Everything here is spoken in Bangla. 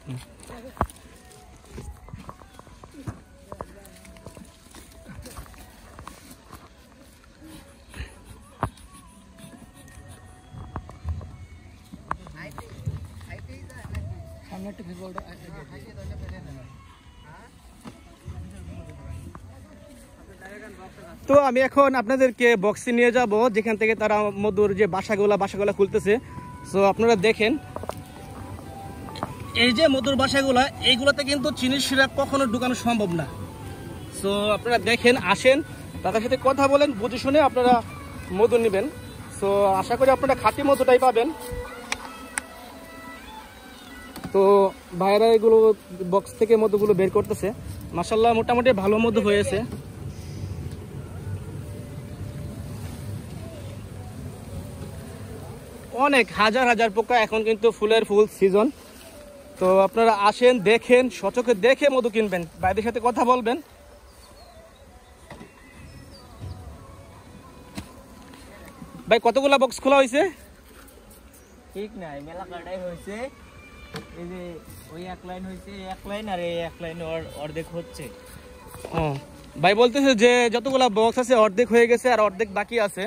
তো আমি এখন আপনাদেরকে বক্সে নিয়ে যাব যেখান থেকে তারা মধুর যে বাসাগুলা খুলতেছে। সো আপনারা দেখেন এই যে মধুর বাসাগুলা, এইগুলোতে কিন্তু চিনির সিরাপ কখনো ঢুকানো সম্ভব না। সো আপনারা দেখেন, আসেন, তাদের সাথে কথা বলেন, বুঝে শুনে আপনারা মধু নেবেন। সো আশা করি আপনারা খাঁটি মধুটাই পাবেন। তো ভাইরা এগুলো বক্স থেকে মধুগুলো বের করতেছে। মাশাআল্লাহ মোটামুটি ভালো মধু হয়েছে। অনেক হাজার পোকা, এখন কিন্তু ফুলের ফুল সিজন। তো আপনারা আসেন, দেখেন, সচক্ষে দেখে মধু কিনবেন, ভাইদের সাথে কথা বলবেন। ভাই কতগুলা বক্স খোলা হয়েছে? ঠিক নাই, মেলা কাটাই হয়েছে। এই যে ওই এক লাইন হয়েছে, এক লাইন, আর এই এক লাইন অর্ধেক হচ্ছে। ও ভাই বলতেছে যে যতগুলা বক্স আছে অর্ধেক হয়ে গেছে আর অর্ধেক বাকি আছে।